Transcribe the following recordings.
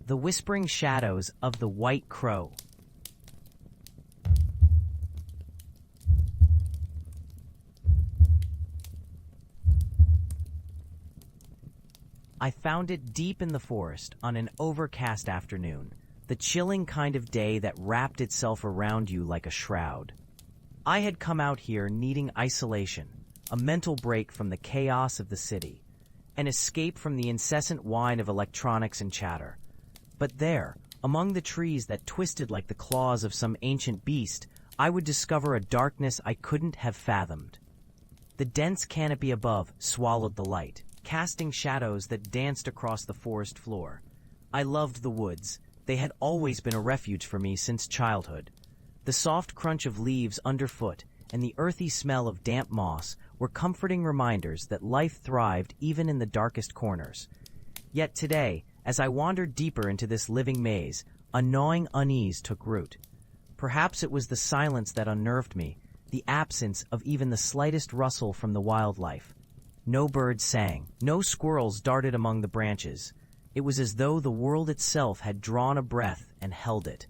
The Whispering Shadows of the White Crow. I found it deep in the forest on an overcast afternoon, the chilling kind of day that wrapped itself around you like a shroud. I had come out here needing isolation, a mental break from the chaos of the city, an escape from the incessant whine of electronics and chatter. But there, among the trees that twisted like the claws of some ancient beast, I would discover a darkness I couldn't have fathomed. The dense canopy above swallowed the light, casting shadows that danced across the forest floor. I loved the woods. They had always been a refuge for me since childhood. The soft crunch of leaves underfoot and the earthy smell of damp moss were comforting reminders that life thrived even in the darkest corners. Yet today, as I wandered deeper into this living maze, a gnawing unease took root. Perhaps it was the silence that unnerved me, the absence of even the slightest rustle from the wildlife. No birds sang, no squirrels darted among the branches. It was as though the world itself had drawn a breath and held it.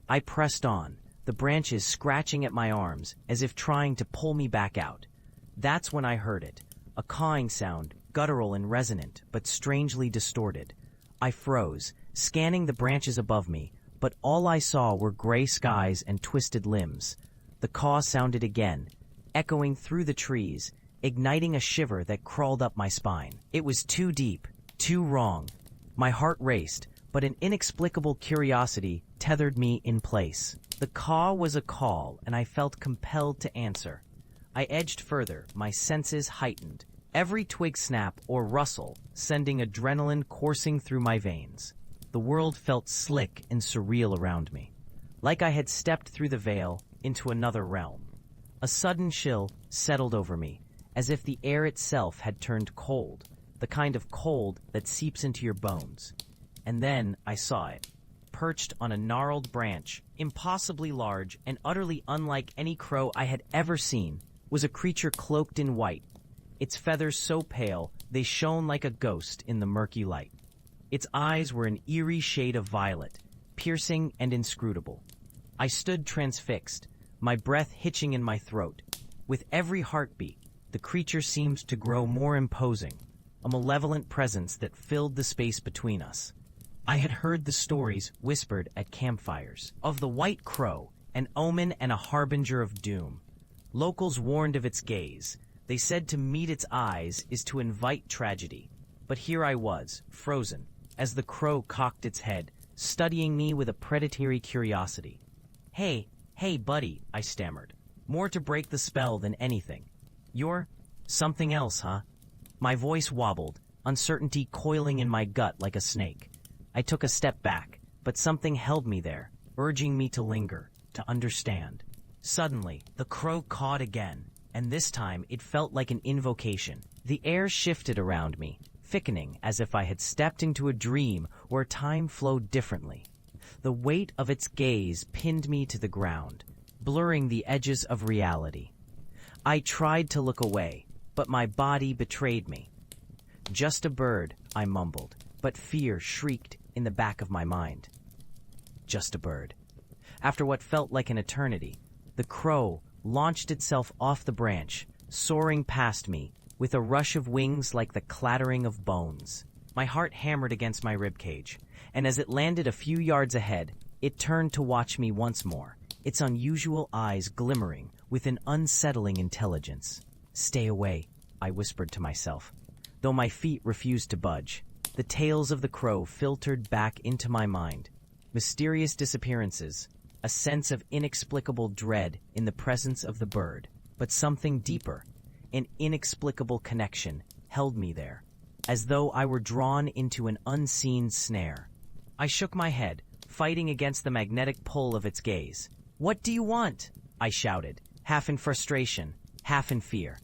I pressed on, the branches scratching at my arms as if trying to pull me back out. That's when I heard it, a cawing sound, guttural and resonant, but strangely distorted. I froze, scanning the branches above me, but all I saw were gray skies and twisted limbs. The caw sounded again, echoing through the trees, igniting a shiver that crawled up my spine. It was too deep, too wrong. My heart raced, but an inexplicable curiosity tethered me in place. The caw was a call, and I felt compelled to answer. I edged further, my senses heightened, every twig snap or rustle sending adrenaline coursing through my veins. The world felt slick and surreal around me, like I had stepped through the veil into another realm. A sudden chill settled over me, as if the air itself had turned cold, the kind of cold that seeps into your bones. And then I saw it. Perched on a gnarled branch, impossibly large and utterly unlike any crow I had ever seen, was a creature cloaked in white, its feathers so pale they shone like a ghost in the murky light. Its eyes were an eerie shade of violet, piercing and inscrutable. I stood transfixed, my breath hitching in my throat. With every heartbeat, the creature seemed to grow more imposing, a malevolent presence that filled the space between us. I had heard the stories whispered at campfires of the white crow, an omen and a harbinger of doom. Locals warned of its gaze. They said to meet its eyes is to invite tragedy. But here I was, frozen, as the crow cocked its head, studying me with a predatory curiosity. Hey, buddy, I stammered, more to break the spell than anything. You're something else, huh? My voice wobbled, uncertainty coiling in my gut like a snake. I took a step back, but something held me there, urging me to linger, to understand. Suddenly, the crow cawed again, and this time it felt like an invocation. The air shifted around me, thickening as if I had stepped into a dream where time flowed differently. The weight of its gaze pinned me to the ground, blurring the edges of reality. I tried to look away, but my body betrayed me. Just a bird, I mumbled, but fear shrieked in the back of my mind. Just a bird. After what felt like an eternity, the crow launched itself off the branch, soaring past me, with a rush of wings like the clattering of bones. My heart hammered against my ribcage, and as it landed a few yards ahead, it turned to watch me once more, its unusual eyes glimmering with an unsettling intelligence. Stay away, I whispered to myself, though my feet refused to budge. The tales of the crow filtered back into my mind. Mysterious disappearances, a sense of inexplicable dread in the presence of the bird, but something deeper, an inexplicable connection, held me there, as though I were drawn into an unseen snare. I shook my head, fighting against the magnetic pull of its gaze. "What do you want?" I shouted, half in frustration, half in fear.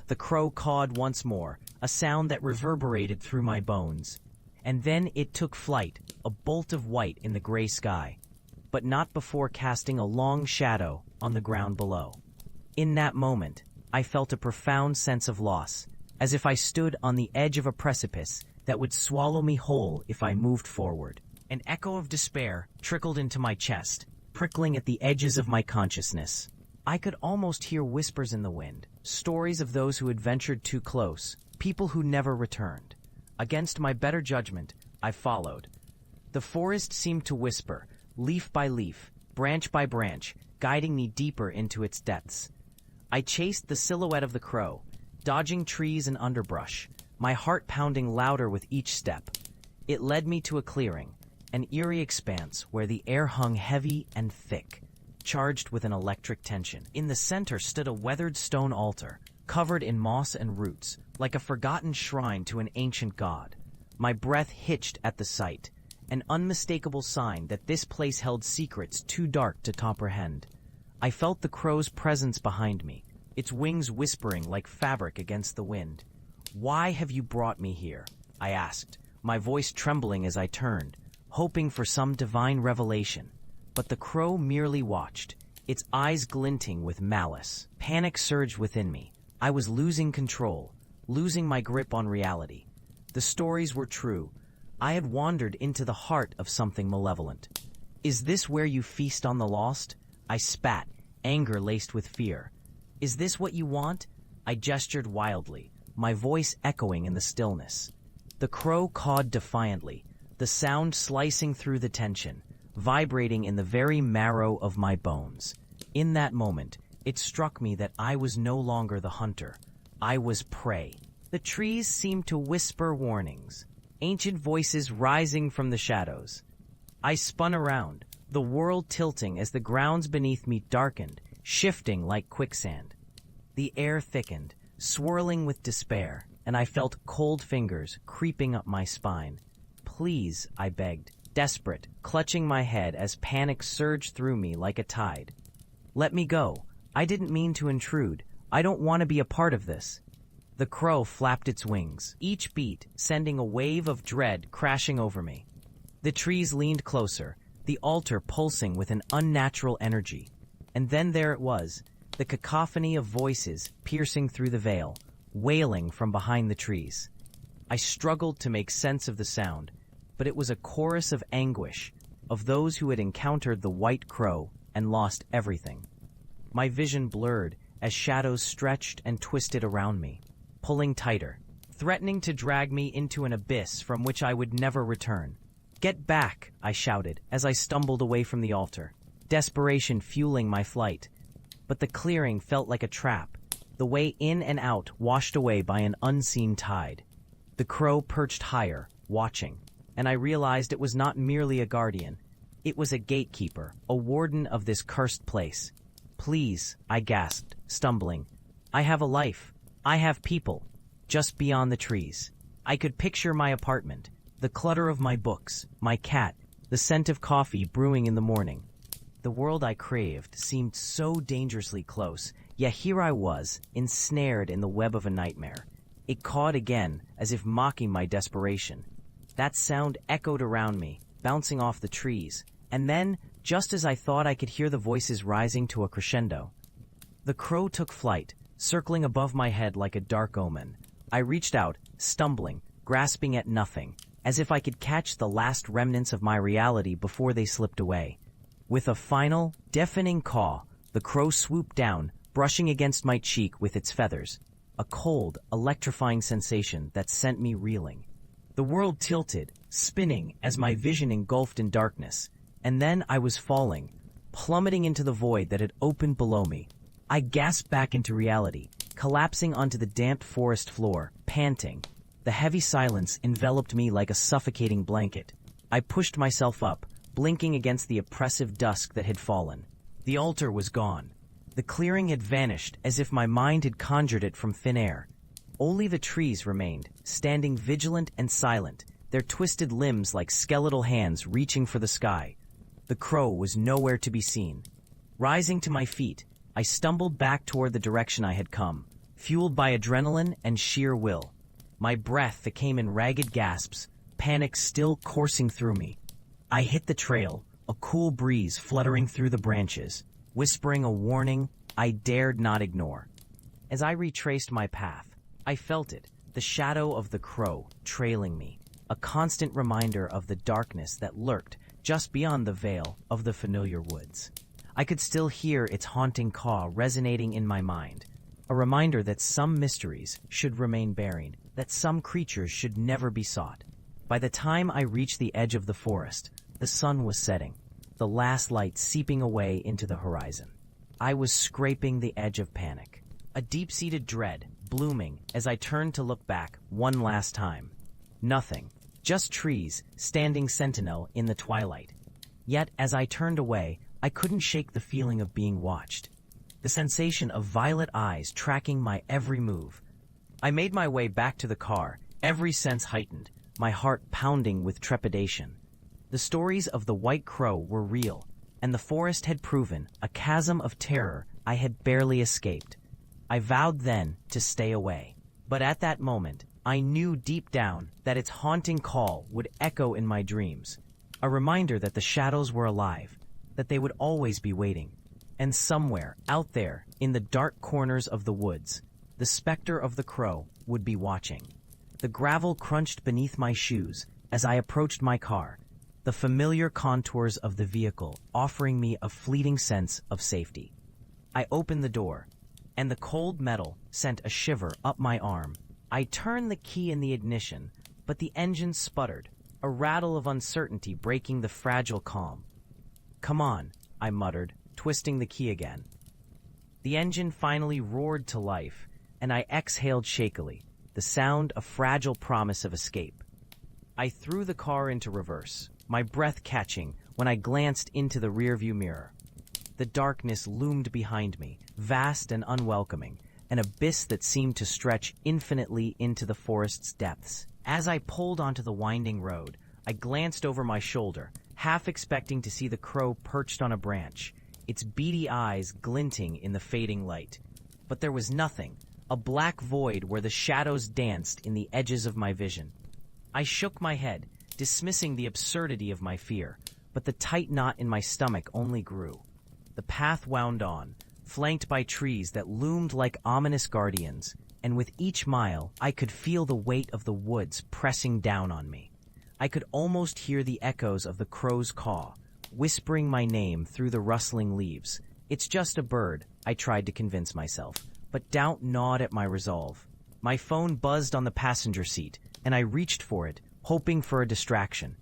The crow cawed once more, a sound that reverberated through my bones. And then it took flight, a bolt of white in the gray sky, but not before casting a long shadow on the ground below. In that moment, I felt a profound sense of loss, as if I stood on the edge of a precipice that would swallow me whole if I moved forward. An echo of despair trickled into my chest, prickling at the edges of my consciousness. I could almost hear whispers in the wind, stories of those who had ventured too close, people who never returned. Against my better judgment, I followed. The forest seemed to whisper, leaf by leaf, branch by branch, guiding me deeper into its depths. I chased the silhouette of the crow, dodging trees and underbrush, my heart pounding louder with each step. It led me to a clearing, an eerie expanse where the air hung heavy and thick, charged with an electric tension. In the center stood a weathered stone altar, covered in moss and roots, like a forgotten shrine to an ancient god. My breath hitched at the sight, an unmistakable sign that this place held secrets too dark to comprehend. I felt the crow's presence behind me, its wings whispering like fabric against the wind. "Why have you brought me here?" I asked, my voice trembling as I turned, hoping for some divine revelation. But the crow merely watched, its eyes glinting with malice. Panic surged within me. I was losing control, losing my grip on reality. The stories were true. I had wandered into the heart of something malevolent. "Is this where you feast on the lost?" I spat, anger laced with fear. "Is this what you want?" I gestured wildly, my voice echoing in the stillness. The crow cawed defiantly, the sound slicing through the tension, vibrating in the very marrow of my bones. In that moment, it struck me that I was no longer the hunter. I was prey. The trees seemed to whisper warnings, ancient voices rising from the shadows. I spun around, the world tilting as the grounds beneath me darkened, shifting like quicksand. The air thickened, swirling with despair, and I felt cold fingers creeping up my spine. "Please," I begged, desperate, clutching my head as panic surged through me like a tide. "Let me go. I didn't mean to intrude. I don't want to be a part of this." The crow flapped its wings, each beat sending a wave of dread crashing over me. The trees leaned closer, the altar pulsing with an unnatural energy. And then there it was, the cacophony of voices piercing through the veil, wailing from behind the trees. I struggled to make sense of the sound, but it was a chorus of anguish, of those who had encountered the white crow and lost everything. My vision blurred as shadows stretched and twisted around me, pulling tighter, threatening to drag me into an abyss from which I would never return. "Get back!" I shouted as I stumbled away from the altar, desperation fueling my flight. But the clearing felt like a trap, the way in and out washed away by an unseen tide. The crow perched higher, watching, and I realized it was not merely a guardian. It was a gatekeeper, a warden of this cursed place. "Please," I gasped, stumbling. "I have a life. I have people." Just beyond the trees, I could picture my apartment, the clutter of my books, my cat, the scent of coffee brewing in the morning. The world I craved seemed so dangerously close, yet here I was, ensnared in the web of a nightmare. It cawed again, as if mocking my desperation. That sound echoed around me, bouncing off the trees, and then, just as I thought I could hear the voices rising to a crescendo, the crow took flight, circling above my head like a dark omen. I reached out, stumbling, grasping at nothing, as if I could catch the last remnants of my reality before they slipped away. With a final, deafening caw, the crow swooped down, brushing against my cheek with its feathers, a cold, electrifying sensation that sent me reeling. The world tilted, spinning as my vision engulfed in darkness, and then I was falling, plummeting into the void that had opened below me. I gasped back into reality, collapsing onto the damp forest floor, panting. The heavy silence enveloped me like a suffocating blanket. I pushed myself up, blinking against the oppressive dusk that had fallen. The altar was gone. The clearing had vanished as if my mind had conjured it from thin air. Only the trees remained, standing vigilant and silent, their twisted limbs like skeletal hands reaching for the sky. The crow was nowhere to be seen. Rising to my feet, I stumbled back toward the direction I had come, fueled by adrenaline and sheer will. My breath came in ragged gasps, panic still coursing through me. I hit the trail, a cool breeze fluttering through the branches, whispering a warning I dared not ignore. As I retraced my path, I felt it, the shadow of the crow trailing me, a a constant reminder of the darkness that lurked just beyond the veil of the familiar woods. I could still hear its haunting caw resonating in my mind, a reminder that some mysteries should remain buried, that some creatures should never be sought. By the time I reached the edge of the forest, the sun was setting, the last light seeping away into the horizon. I was scraping the edge of panic, a deep-seated dread blooming as I turned to look back one last time. Nothing, just trees standing sentinel in the twilight. Yet as I turned away, I couldn't shake the feeling of being watched, the sensation of violet eyes tracking my every move. I made my way back to the car, every sense heightened, my heart pounding with trepidation. The stories of the White Crow were real, and the forest had proven a chasm of terror I had barely escaped. I vowed then to stay away. But at that moment, I knew deep down that its haunting call would echo in my dreams, a reminder that the shadows were alive, that they would always be waiting. And somewhere, out there, in the dark corners of the woods, the specter of the crow would be watching. The gravel crunched beneath my shoes as I approached my car, the familiar contours of the vehicle offering me a fleeting sense of safety. I opened the door, and the cold metal sent a shiver up my arm. I turned the key in the ignition, but the engine sputtered, a rattle of uncertainty breaking the fragile calm. "Come on," I muttered, twisting the key again. The engine finally roared to life, and I exhaled shakily, the sound a fragile promise of escape. I threw the car into reverse, my breath catching when I glanced into the rearview mirror. The darkness loomed behind me, vast and unwelcoming, an abyss that seemed to stretch infinitely into the forest's depths. As I pulled onto the winding road, I glanced over my shoulder, half expecting to see the crow perched on a branch, its beady eyes glinting in the fading light. But there was nothing, a black void where the shadows danced in the edges of my vision. I shook my head, dismissing the absurdity of my fear, but the tight knot in my stomach only grew. The path wound on, flanked by trees that loomed like ominous guardians, and with each mile I could feel the weight of the woods pressing down on me. I could almost hear the echoes of the crow's caw, whispering my name through the rustling leaves. "It's just a bird," I tried to convince myself, but doubt gnawed at my resolve. My phone buzzed on the passenger seat, and I reached for it, hoping for a distraction.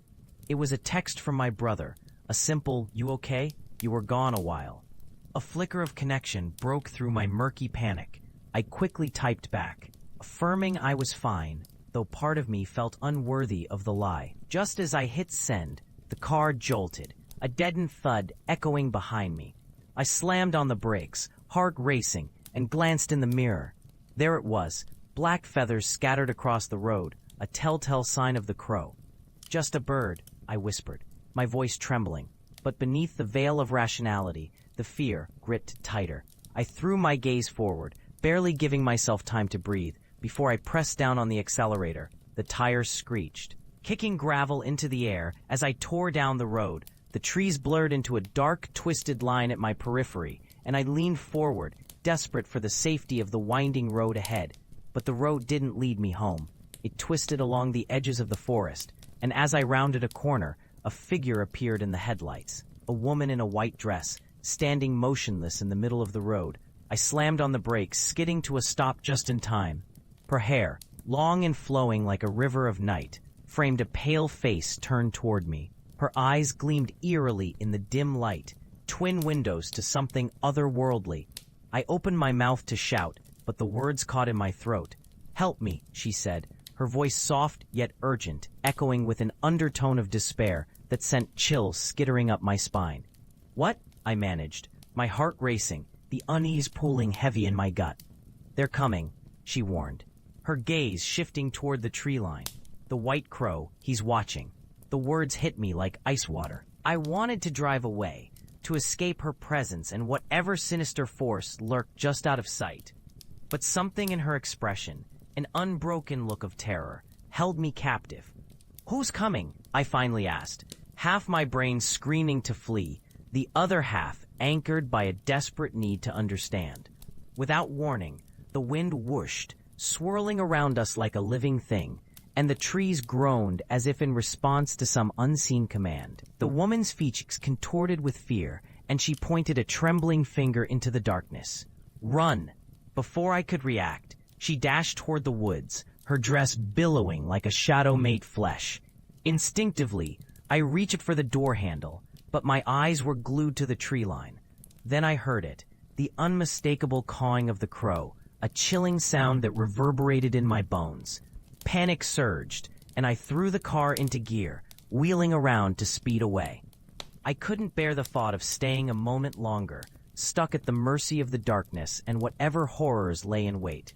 It was a text from my brother, a simple, "You okay? You were gone a while." A flicker of connection broke through my murky panic. I quickly typed back, affirming I was fine, though part of me felt unworthy of the lie. Just as I hit send, the car jolted, a deadened thud echoing behind me. I slammed on the brakes, heart racing, and glanced in the mirror. There it was, black feathers scattered across the road, a telltale sign of the crow. "Just a bird," I whispered, my voice trembling. But beneath the veil of rationality, the fear gripped tighter. I threw my gaze forward, barely giving myself time to breathe, before I pressed down on the accelerator. The tires screeched, kicking gravel into the air as I tore down the road. The trees blurred into a dark, twisted line at my periphery, and I leaned forward, desperate for the safety of the winding road ahead. But the road didn't lead me home. It twisted along the edges of the forest, and as I rounded a corner, a figure appeared in the headlights, a woman in a white dress, standing motionless in the middle of the road. I slammed on the brakes, skidding to a stop just in time. Her hair, long and flowing like a river of night, framed a pale face turned toward me. Her eyes gleamed eerily in the dim light, twin windows to something otherworldly. I opened my mouth to shout, but the words caught in my throat. "Help me," she said, her voice soft yet urgent, echoing with an undertone of despair that sent chills skittering up my spine. "What?" I managed, my heart racing, the unease pooling heavy in my gut. "They're coming," she warned, her gaze shifting toward the tree line. "The White Crow, he's watching." The words hit me like ice water. I wanted to drive away, to escape her presence and whatever sinister force lurked just out of sight. But something in her expression, an unbroken look of terror, held me captive. "Who's coming?" I finally asked, half my brain screaming to flee, the other half anchored by a desperate need to understand. Without warning, the wind whooshed, swirling around us like a living thing, and the trees groaned as if in response to some unseen command. The woman's features contorted with fear, and she pointed a trembling finger into the darkness. "Run!" Before I could react, she dashed toward the woods, her dress billowing like a shadow-made flesh. Instinctively, I reached for the door handle, but my eyes were glued to the tree line. Then I heard it, the unmistakable cawing of the crow, a chilling sound that reverberated in my bones. Panic surged, and I threw the car into gear, wheeling around to speed away. I couldn't bear the thought of staying a moment longer, stuck at the mercy of the darkness and whatever horrors lay in wait.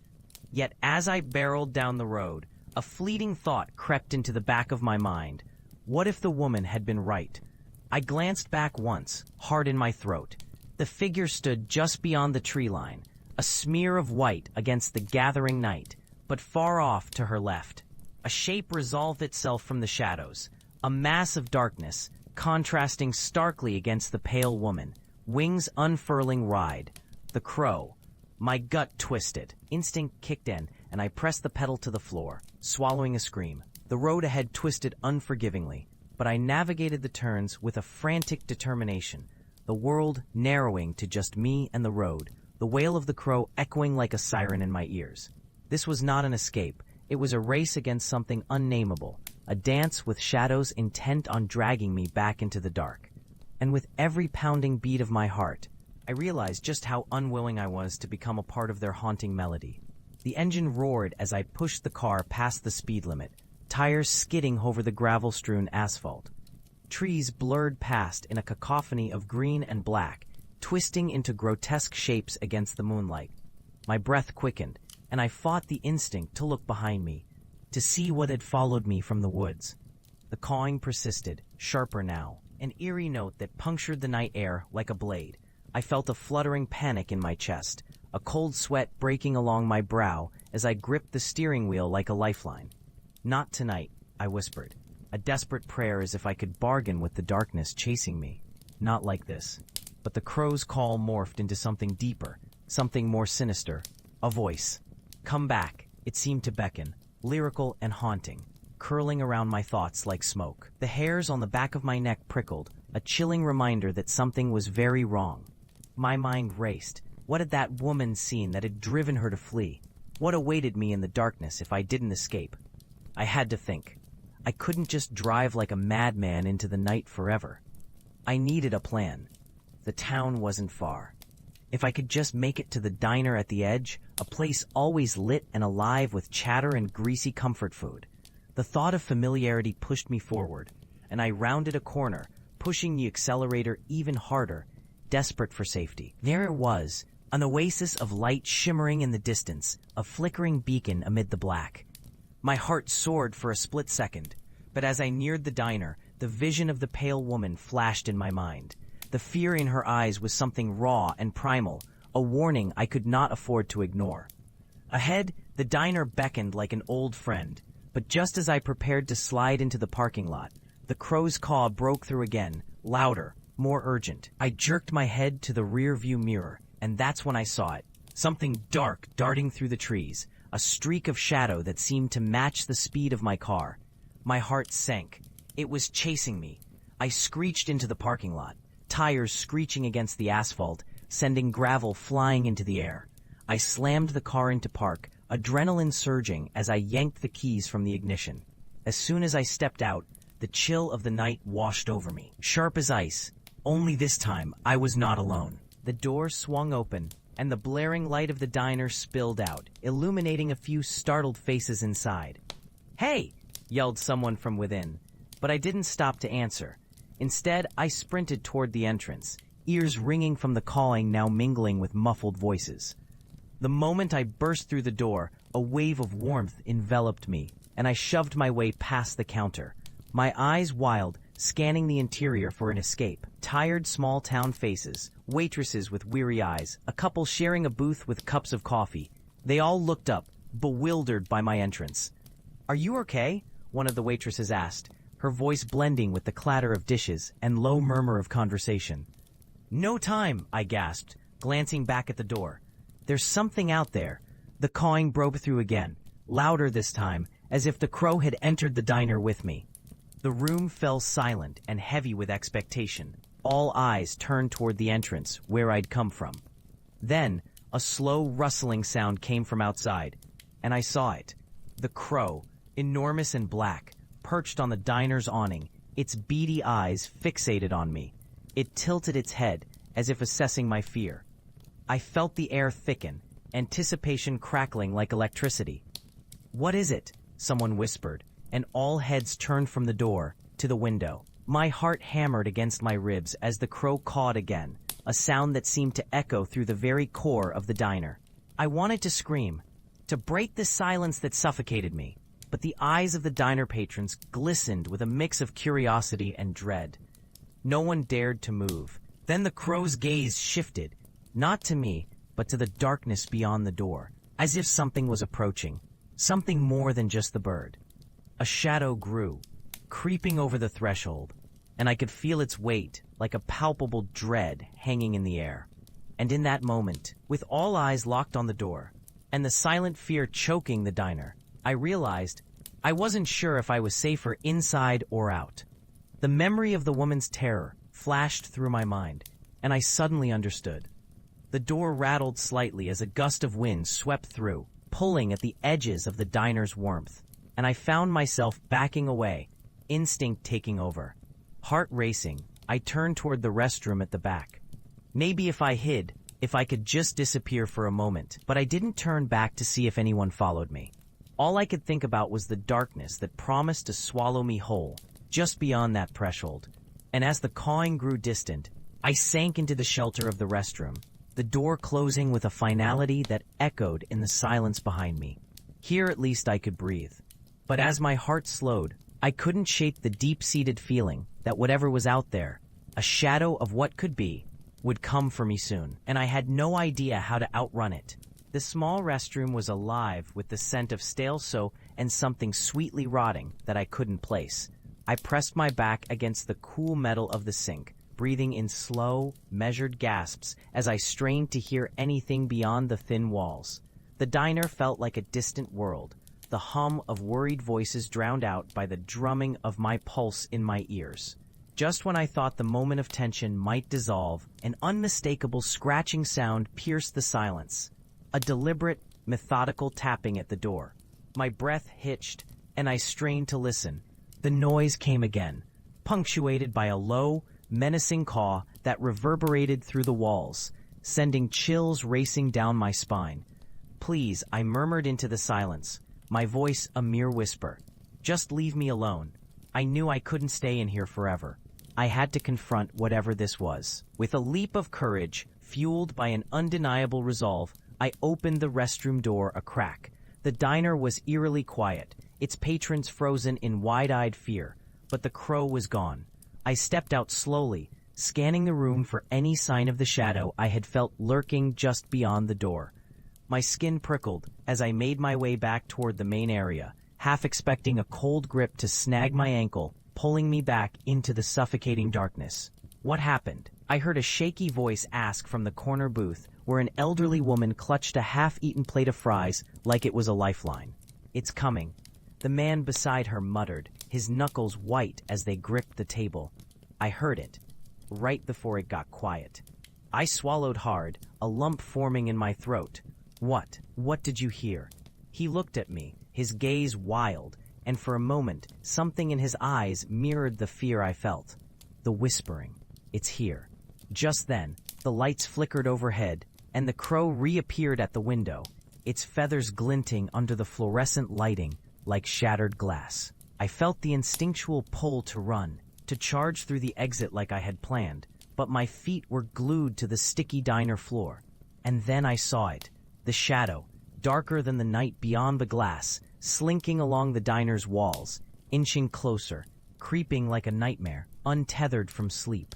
Yet as I barreled down the road, a fleeting thought crept into the back of my mind. What if the woman had been right? I glanced back once, heart in my throat. The figure stood just beyond the tree line, a smear of white against the gathering night, but far off to her left. A shape resolved itself from the shadows, a mass of darkness, contrasting starkly against the pale woman, wings unfurling wide. The crow. My gut twisted. Instinct kicked in, and I pressed the pedal to the floor, swallowing a scream. The road ahead twisted unforgivingly, but I navigated the turns with a frantic determination, the world narrowing to just me and the road, the wail of the crow echoing like a siren in my ears. This was not an escape. It was a race against something unnameable, a dance with shadows intent on dragging me back into the dark. And with every pounding beat of my heart, I realized just how unwilling I was to become a part of their haunting melody. The engine roared as I pushed the car past the speed limit, tires skidding over the gravel-strewn asphalt. Trees blurred past in a cacophony of green and black, twisting into grotesque shapes against the moonlight. My breath quickened, and I fought the instinct to look behind me, to see what had followed me from the woods. The cawing persisted, sharper now, an eerie note that punctured the night air like a blade. I felt a fluttering panic in my chest, a cold sweat breaking along my brow as I gripped the steering wheel like a lifeline. "Not tonight," I whispered, a desperate prayer as if I could bargain with the darkness chasing me. Not like this. But the crow's call morphed into something deeper, something more sinister. A voice. "Come back," it seemed to beckon, lyrical and haunting, curling around my thoughts like smoke. The hairs on the back of my neck prickled, a chilling reminder that something was very wrong. My mind raced. What had that woman seen that had driven her to flee? What awaited me in the darkness if I didn't escape? I had to think. I couldn't just drive like a madman into the night forever. I needed a plan. The town wasn't far. If I could just make it to the diner at the edge, a place always lit and alive with chatter and greasy comfort food. The thought of familiarity pushed me forward, and I rounded a corner, pushing the accelerator even harder, desperate for safety. There it was, an oasis of light shimmering in the distance, a flickering beacon amid the black. My heart soared for a split second, but as I neared the diner, the vision of the pale woman flashed in my mind. The fear in her eyes was something raw and primal, a warning I could not afford to ignore. Ahead, the diner beckoned like an old friend, but just as I prepared to slide into the parking lot, the crow's caw broke through again, louder, more urgent. I jerked my head to the rear-view mirror, and that's when I saw it. Something dark darting through the trees, a streak of shadow that seemed to match the speed of my car. My heart sank. It was chasing me. I screeched into the parking lot, tires screeching against the asphalt, sending gravel flying into the air. I slammed the car into park, adrenaline surging as I yanked the keys from the ignition. As soon as I stepped out, the chill of the night washed over me, sharp as ice. Only this time, I was not alone. The door swung open, and the blaring light of the diner spilled out, illuminating a few startled faces inside. "Hey!" yelled someone from within, but I didn't stop to answer. Instead, I sprinted toward the entrance, ears ringing from the calling now mingling with muffled voices. The moment I burst through the door, a wave of warmth enveloped me, and I shoved my way past the counter, my eyes wild, scanning the interior for an escape. Tired small-town faces, waitresses with weary eyes, a couple sharing a booth with cups of coffee. They all looked up, bewildered by my entrance. "Are you okay?" one of the waitresses asked, her voice blending with the clatter of dishes and low murmur of conversation. "No time," I gasped, glancing back at the door. "There's something out there." The cawing broke through again, louder this time, as if the crow had entered the diner with me. The room fell silent and heavy with expectation. All eyes turned toward the entrance, where I'd come from. Then, a slow rustling sound came from outside, and I saw it. The crow, enormous and black, perched on the diner's awning, its beady eyes fixated on me. It tilted its head, as if assessing my fear. I felt the air thicken, anticipation crackling like electricity. "What is it?" someone whispered, and all heads turned from the door to the window. My heart hammered against my ribs as the crow cawed again, a sound that seemed to echo through the very core of the diner. I wanted to scream, to break the silence that suffocated me, but the eyes of the diner patrons glistened with a mix of curiosity and dread. No one dared to move. Then the crow's gaze shifted, not to me, but to the darkness beyond the door, as if something was approaching, something more than just the bird. A shadow grew, creeping over the threshold, and I could feel its weight like a palpable dread hanging in the air. And in that moment, with all eyes locked on the door, and the silent fear choking the diner, I realized I wasn't sure if I was safer inside or out. The memory of the woman's terror flashed through my mind, and I suddenly understood. The door rattled slightly as a gust of wind swept through, pulling at the edges of the diner's warmth, and I found myself backing away, instinct taking over. Heart racing, I turned toward the restroom at the back. Maybe if I hid, if I could just disappear for a moment, but I didn't turn back to see if anyone followed me. All I could think about was the darkness that promised to swallow me whole, just beyond that threshold. And as the cawing grew distant, I sank into the shelter of the restroom, the door closing with a finality that echoed in the silence behind me. Here at least I could breathe. But as my heart slowed, I couldn't shake the deep-seated feeling that whatever was out there, a shadow of what could be, would come for me soon, and I had no idea how to outrun it. The small restroom was alive with the scent of stale soap and something sweetly rotting that I couldn't place. I pressed my back against the cool metal of the sink, breathing in slow, measured gasps as I strained to hear anything beyond the thin walls. The diner felt like a distant world, the hum of worried voices drowned out by the drumming of my pulse in my ears. Just when I thought the moment of tension might dissolve, an unmistakable scratching sound pierced the silence. A deliberate, methodical tapping at the door. My breath hitched, and I strained to listen. The noise came again, punctuated by a low, menacing caw that reverberated through the walls, sending chills racing down my spine. "Please," I murmured into the silence, my voice a mere whisper. "Just leave me alone." I knew I couldn't stay in here forever. I had to confront whatever this was. With a leap of courage, fueled by an undeniable resolve, I opened the restroom door a crack. The diner was eerily quiet, its patrons frozen in wide-eyed fear, but the crow was gone. I stepped out slowly, scanning the room for any sign of the shadow I had felt lurking just beyond the door. My skin prickled as I made my way back toward the main area, half expecting a cold grip to snag my ankle, pulling me back into the suffocating darkness. "What happened?" I heard a shaky voice ask from the corner booth, where an elderly woman clutched a half-eaten plate of fries like it was a lifeline. "It's coming," the man beside her muttered, his knuckles white as they gripped the table. I heard it, right before it got quiet. I swallowed hard, a lump forming in my throat. What did you hear?" He looked at me, his gaze wild, and for a moment, something in his eyes mirrored the fear I felt. The whispering. "It's here." Just then, the lights flickered overhead, and the crow reappeared at the window, its feathers glinting under the fluorescent lighting like shattered glass. I felt the instinctual pull to run, to charge through the exit like I had planned, but my feet were glued to the sticky diner floor. And then I saw it, the shadow, darker than the night beyond the glass, slinking along the diner's walls, inching closer, creeping like a nightmare, untethered from sleep.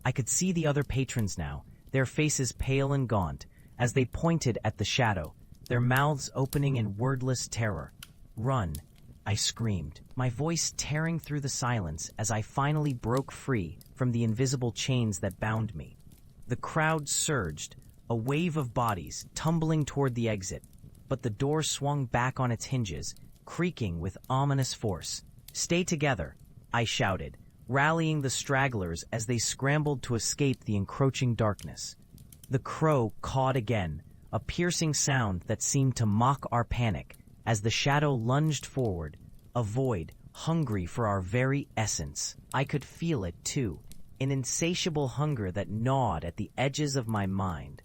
I could see the other patrons now, their faces pale and gaunt, as they pointed at the shadow, their mouths opening in wordless terror. "Run!" I screamed, my voice tearing through the silence as I finally broke free from the invisible chains that bound me. The crowd surged, a wave of bodies tumbling toward the exit, but the door swung back on its hinges, creaking with ominous force. "Stay together," I shouted, rallying the stragglers as they scrambled to escape the encroaching darkness. The crow cawed again, a piercing sound that seemed to mock our panic as the shadow lunged forward, a void hungry for our very essence. I could feel it, too, an insatiable hunger that gnawed at the edges of my mind.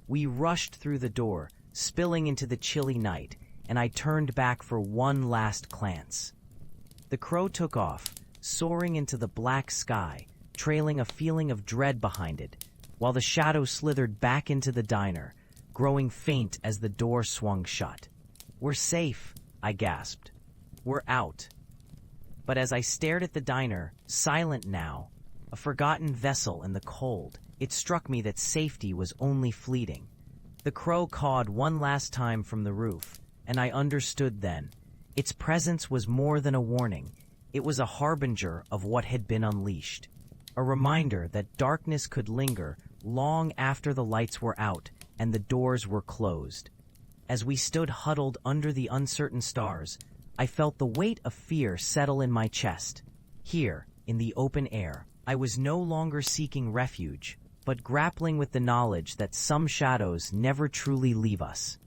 We rushed through the door, spilling into the chilly night, and I turned back for one last glance. The crow took off, soaring into the black sky, trailing a feeling of dread behind it, while the shadow slithered back into the diner, growing faint as the door swung shut. "We're safe," I gasped. "We're out." But as I stared at the diner, silent now, a forgotten vessel in the cold, it struck me that safety was only fleeting. The crow cawed one last time from the roof, and I understood then. Its presence was more than a warning. It was a harbinger of what had been unleashed. A reminder that darkness could linger long after the lights were out and the doors were closed. As we stood huddled under the uncertain stars, I felt the weight of fear settle in my chest. Here, in the open air, I was no longer seeking refuge, but grappling with the knowledge that some shadows never truly leave us.